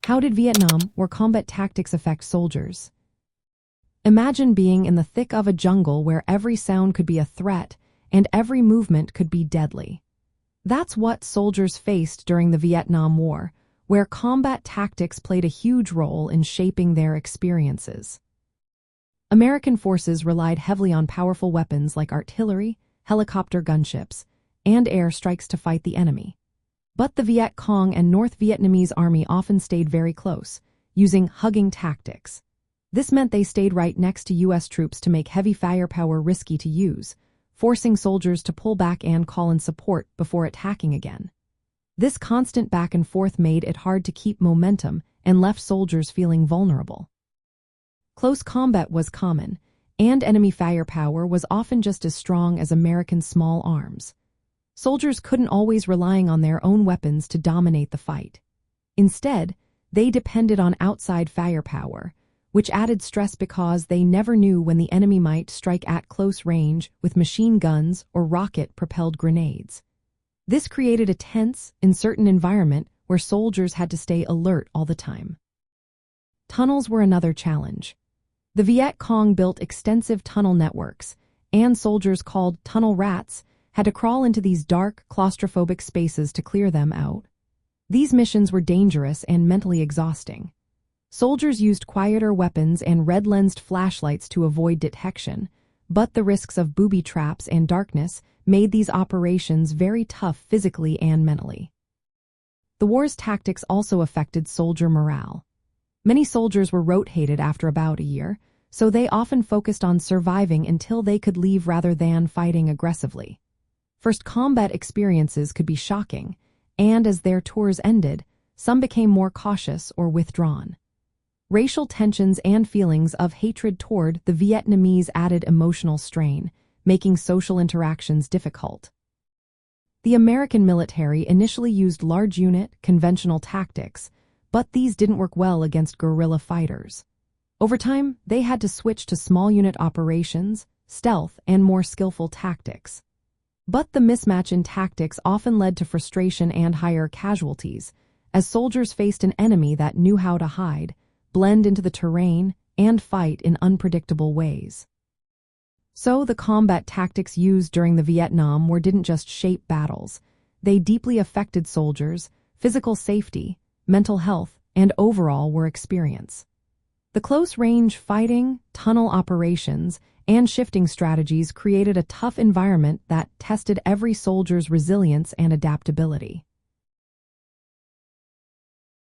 How did Vietnam War combat tactics affect soldiers? Imagine being in the thick of a jungle where every sound could be a threat and every movement could be deadly. That's what soldiers faced during the Vietnam War, where combat tactics played a huge role in shaping their experiences. American forces relied heavily on powerful weapons like artillery, helicopter gunships, and air strikes to fight the enemy. But the Viet Cong and North Vietnamese army often stayed very close, using hugging tactics. This meant they stayed right next to U.S. troops to make heavy firepower risky to use, forcing soldiers to pull back and call in support before attacking again. This constant back and forth made it hard to keep momentum and left soldiers feeling vulnerable. Close combat was common, and enemy firepower was often just as strong as American small arms. Soldiers couldn't always rely on their own weapons to dominate the fight. Instead, they depended on outside firepower, which added stress because they never knew when the enemy might strike at close range with machine guns or rocket-propelled grenades. This created a tense, uncertain environment where soldiers had to stay alert all the time. Tunnels were another challenge. The Viet Cong built extensive tunnel networks, and soldiers called tunnel rats had to crawl into these dark, claustrophobic spaces to clear them out. These missions were dangerous and mentally exhausting. Soldiers used quieter weapons and red-lensed flashlights to avoid detection, but the risks of booby traps and darkness made these operations very tough physically and mentally. The war's tactics also affected soldier morale. Many soldiers were rotated after about a year, so they often focused on surviving until they could leave rather than fighting aggressively. First combat experiences could be shocking, and as their tours ended, some became more cautious or withdrawn. Racial tensions and feelings of hatred toward the Vietnamese added emotional strain, making social interactions difficult. The American military initially used large unit, conventional tactics, but these didn't work well against guerrilla fighters. Over time, they had to switch to small unit operations, stealth, and more skillful tactics. But the mismatch in tactics often led to frustration and higher casualties, as soldiers faced an enemy that knew how to hide, blend into the terrain, and fight in unpredictable ways. So the combat tactics used during the Vietnam War didn't just shape battles. They deeply affected soldiers' physical safety, mental health, and overall war experience. The close-range fighting, tunnel operations, and shifting strategies created a tough environment that tested every soldier's resilience and adaptability.